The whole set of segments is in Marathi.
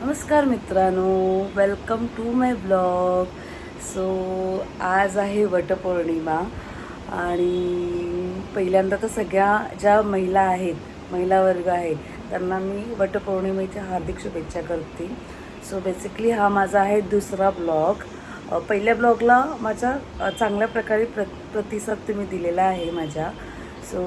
नमस्कार मित्रांनो, welcome to my blog. So आज आहे वटपौर्णिमा आणि पहिल्यांदा तर सगळ्या ज्या महिला आहेत, महिला वर्ग आहे, त्यांना मी वटपौर्णिमेच्या हार्दिक शुभेच्छा करते. सो बेसिकली हा माझा आहे दुसरा ब्लॉग. पहिल्या ब्लॉगला माझा चांगल्या प्रकारे प्रतिसाद तुम्ही दिलेला आहे माझ्या. सो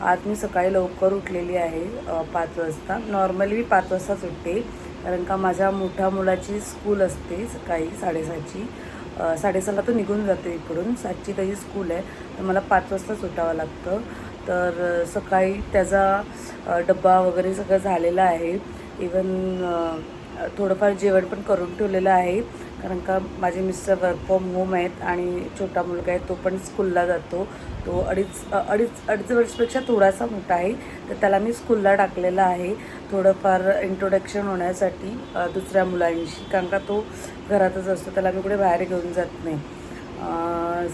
आज मी सकाळी लवकर उठलेली आहे 5 वाजता. नॉर्मली मी 5 वाजताच उठते, कारण का माझ्या मोठ्या मुलाची स्कूल असते सकाळी 6:30ची. 6:30ला तो निघून जातो इकडून, 7ची त्याची स्कूल आहे, तर मला 5 वाजताच उठावं लागतं. तर सकाळी त्याचा डब्बा वगैरे सगळं झालेलं आहे. इवन थोडंफार जेवण पण करून ठेवलेलं आहे, कारण का माझे मिस्टर वर्क फ्रॉम होम आहेत आणि छोटा मुलगा आहे तो पण स्कूलला जातो. तो अडीच वर्षापेक्षा थोडासा मोठा आहे, तर त्याला मी स्कूलला टाकलेला आहे थोडंफार इंट्रोडक्शन होण्यासाठी दुसऱ्या मुलांशी, कारण का तो घरातच असतो, त्याला मी कुठे बाहेर घेऊन जात नाही.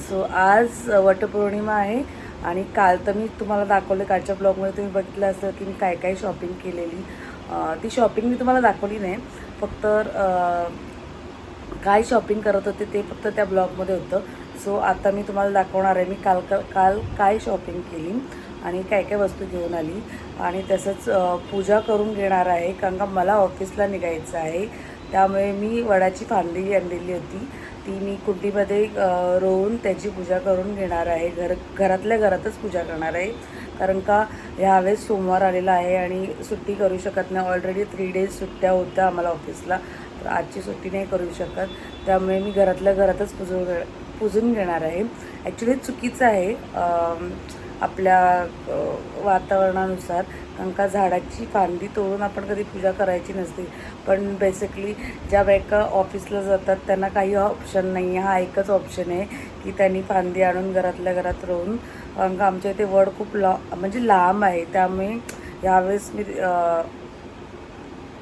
सो आज वटपौर्णिमा आहे आणि काल तर मी तुम्हाला दाखवले, कालच्या ब्लॉगमध्ये तुम्ही बघितलं असेल की मी काय काय शॉपिंग केलेली. ती शॉपिंग मी तुम्हाला दाखवली नाही, फक्त काय शॉपिंग करत होते ते फक्त त्या ब्लॉगमध्ये होतं. सो आता मी तुम्हाला दाखवणार आहे मी काल काय शॉपिंग केली आणि काय काय वस्तू घेऊन आली. आणि तसंच पूजा करून घेणार आहे, कारण का मला ऑफिसला निघायचं आहे. त्यामुळे मी वडाची फांदी आणलेली होती, ती मी कुंडीमध्ये रोवून त्याची पूजा करून घेणार आहे. घरातल्या घरातच पूजा करणार आहे, कारण का ह्यावेळेस सोमवार आलेला आहे आणि सुट्टी करू शकत नाही. ऑलरेडी 3 डेज सुट्ट्या होत्या आम्हाला ऑफिसला, तर आजची सुट्टी नाही करू शकत. त्यामुळे मी घरातल्या घरातच पुजून घेणार आहे. ॲक्च्युली चुकीचं आहे आपल्या वातावरणानुसार, कारण का झाडाची फांदी तोडून आपण कधी पूजा करायची नसते. पण बेसिकली ज्या बायका ऑफिसला जातात त्यांना काही ऑप्शन नाही आहे, हा एकच ऑप्शन आहे की त्यांनी फांदी आणून घरातल्या घरात रोवून, कारण का आमच्या इथे वड खूप म्हणजे लांब आहे. त्यामुळे यावेळेस मी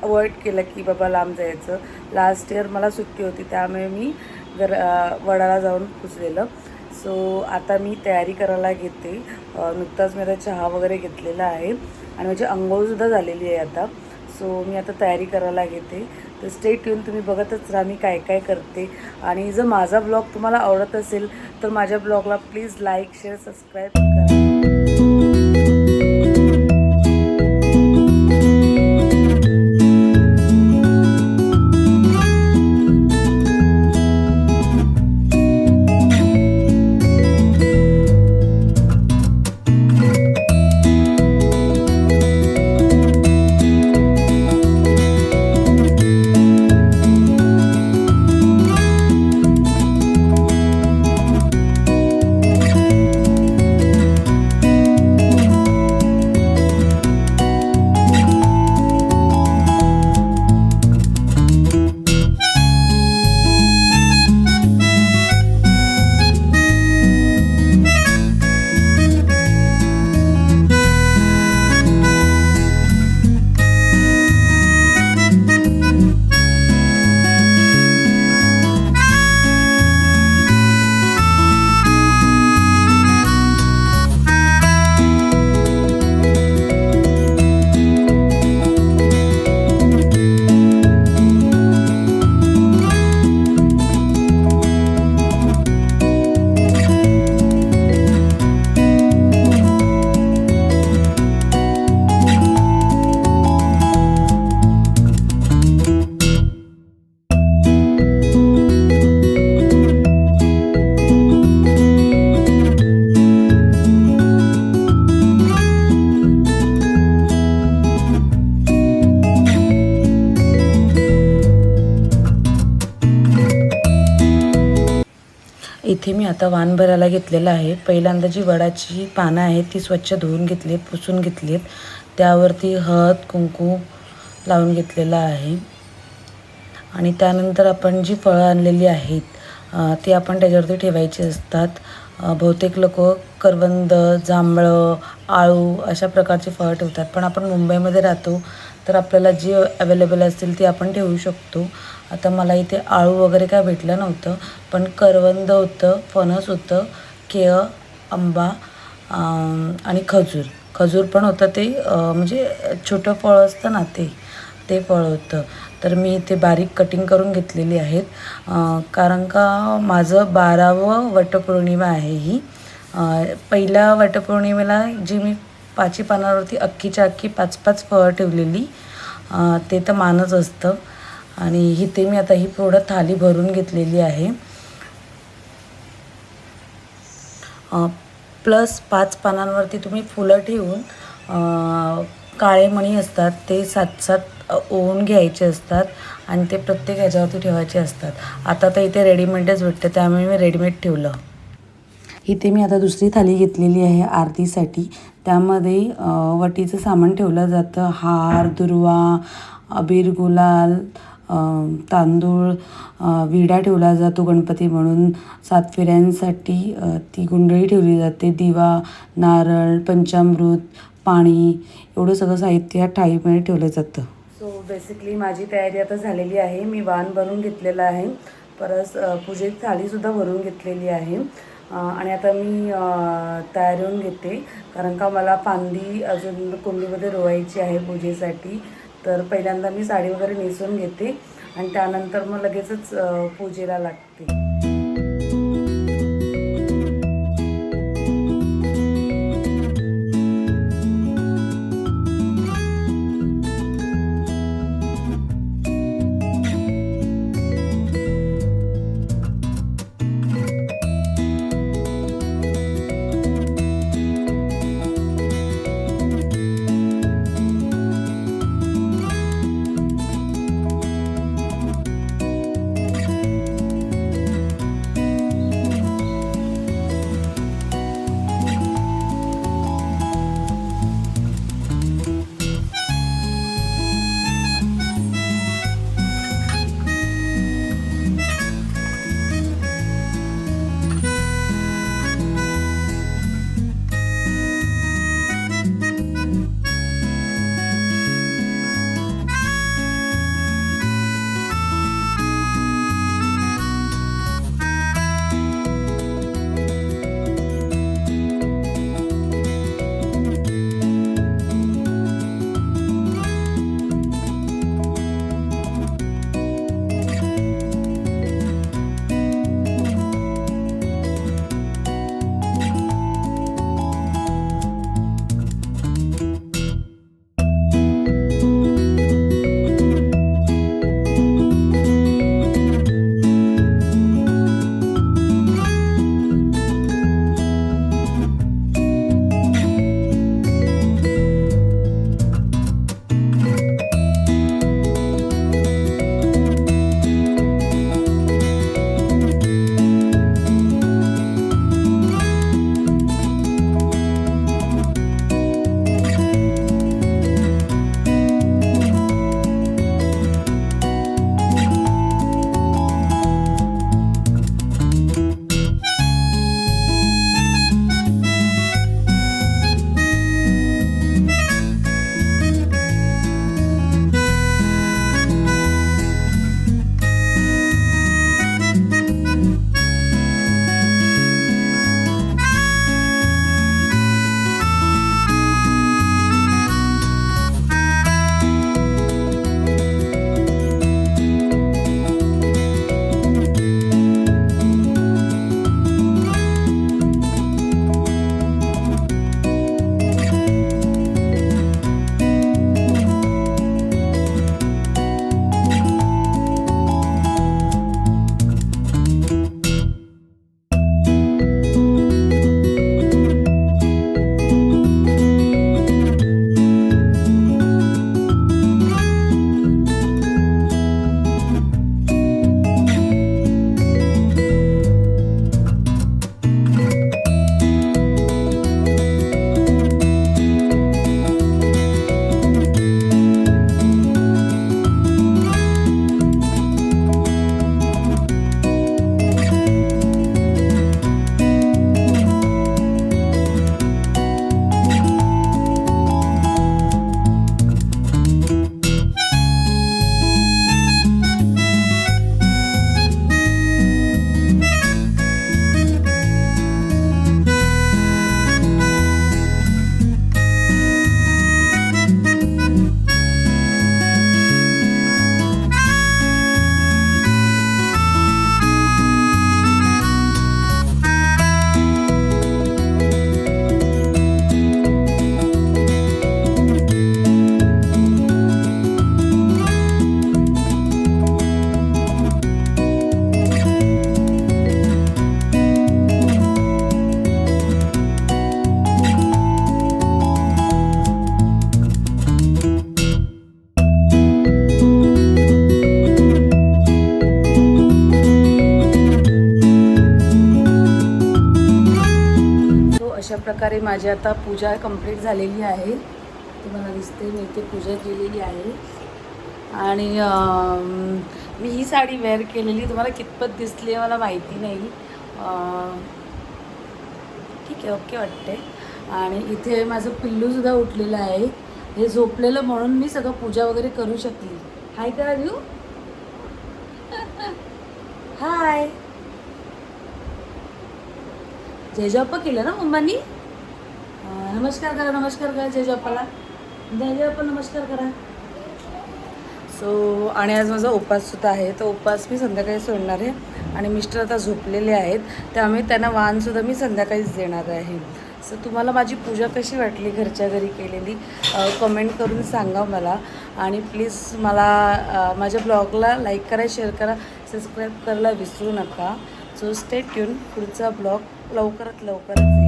अवॉइड केलं की बाबा लांब जायचं. लास्ट इयर मला सुट्टी होती, त्यामुळे मी वडाला जाऊन पुजलेलं. सो आता मी तयारी करायला घेते. नुकताच मी आता चहा वगैरे घेतलेला आहे आणि माझी अंघोळसुद्धा झालेली आहे आता. सो मी आता तयारी करायला घेते. तर स्टे ट्यून, तुम्ही बघतच राहा मी काय काय करते. आणि जर माझा ब्लॉग तुम्हाला आवडत असेल तर माझ्या ब्लॉगला प्लीज लाईक, शेअर, सबस्क्राईब करा. इथे मी आता वाण भरायला घेतलेलं आहे. पहिल्यांदा जी वडाची पानं आहेत ती स्वच्छ धुवून घेतली, पुसून घेतलीत. त्यावरती हळद कुंकू लावून घेतलेलं आहे. आणि त्यानंतर आपण जी फळं आणलेली आहेत ती आपण त्याच्यावरती ठेवायची असतात. बहुतेक लोक करवंद, जांभळं, आळू अशा प्रकारची फळं ठेवतात, पण आपण मुंबईमध्ये राहतो तर आपल्याला जी अवेलेबल असतील ती आपण ठेवू शकतो. आता मला इथे आळू वगैरे काय भेटलं नव्हतं, पण करवंद होतं, फणस होतं, केळं, आंबा आणि खजूर पण होतं. ते म्हणजे छोटं फळ असतं ना ते ते फळ होतं. तर मी इथे बारीक कटिंग करून घेतलेली आहेत, कारण का माझं 12वं वटपौर्णिमा आहे ही. पहिल्या वटपौर्णिमेला जी मी 5 पानावरती अख्खीच्या अख्खी 5-5 फळं ठेवलेली, ते तर मानच असतं. आणि इथे मी आता ही पूर्ण थाली भरून घेतलेली आहे. प्लस 5 पानांवरती तुम्ही फुलं ठेवून काळे मणी असतात ते 7-7 ओवून घ्यायचे असतात आणि ते प्रत्येक ह्याच्यावरती ठेवायचे असतात. आता तर इथे रेडीमेडच भेटते, त्यामुळे मी रेडीमेड ठेवलं. इथे मी आता दुसरी थाली घेतलेली आहे आरतीसाठी. त्यामध्ये वटीचं सामान ठेवलं जातं. हार, दुर्वा, अबीर, गुलाल, तांदूळ, विडा ठेवला जातो गणपती म्हणून. 7 फेऱ्यांसाठी ती गुंडळी ठेवली जाते. दिवा, नारळ, पंचामृत, पाणी एवढं सगळं साहित्य या थाळीमध्ये ठेवलं जातं. सो बेसिकली माझी तयारी आता झालेली आहे. मी वाण भरून घेतलेलं आहे, परत पूजेची थालीसुद्धा भरून घेतलेली आहे. आणि आता मी तयार होऊन घेते, कारण का मला फांदी अजून कुंडीमध्ये रोवायची आहे पूजेसाठी. तर पहिल्यांदा मी साडी वगैरे नेसून घेते आणि त्यानंतर मग लगेचच पूजेला लागते. प्रकारे माझी आता पूजा कंप्लीट झालेली आहे. तुम्हाला दिसते मी इथे पूजा केलेली आहे. आणि मी ही साडी वेअर केलेली, तुम्हाला कितपत दिसली आहे मला माहिती नाही. ठीक आहे, ओके वाटते. आणि इथे माझं पिल्लूसुद्धा उठलेलं आहे. हे झोपलेलं म्हणून मी सगळं पूजा वगैरे करू शकली. हाय करा देऊ. हाय. जयजॉप्पा केलं ना मम्मानी. नमस्कार करा, नमस्कार करा जयजॉप्पाला. जयजॉप्पा नमस्कार करा. सो आणि आज माझा उपवाससुद्धा आहे. तो उपवास मी संध्याकाळी सोडणार आहे. आणि मिस्टर आता झोपलेले आहेत, त्यामुळे त्यांना वाणसुद्धा मी संध्याकाळीच देणार आहे. सो तुम्हाला माझी पूजा कशी वाटली घरच्या घरी केलेली कमेंट करून सांगा मला. आणि प्लीज मला माझ्या ब्लॉगला लाईक करा, शेअर करा, सबस्क्राईब करायला विसरू नका. So stay tune. पुढचा ब्लॉग लवकरात लवकरच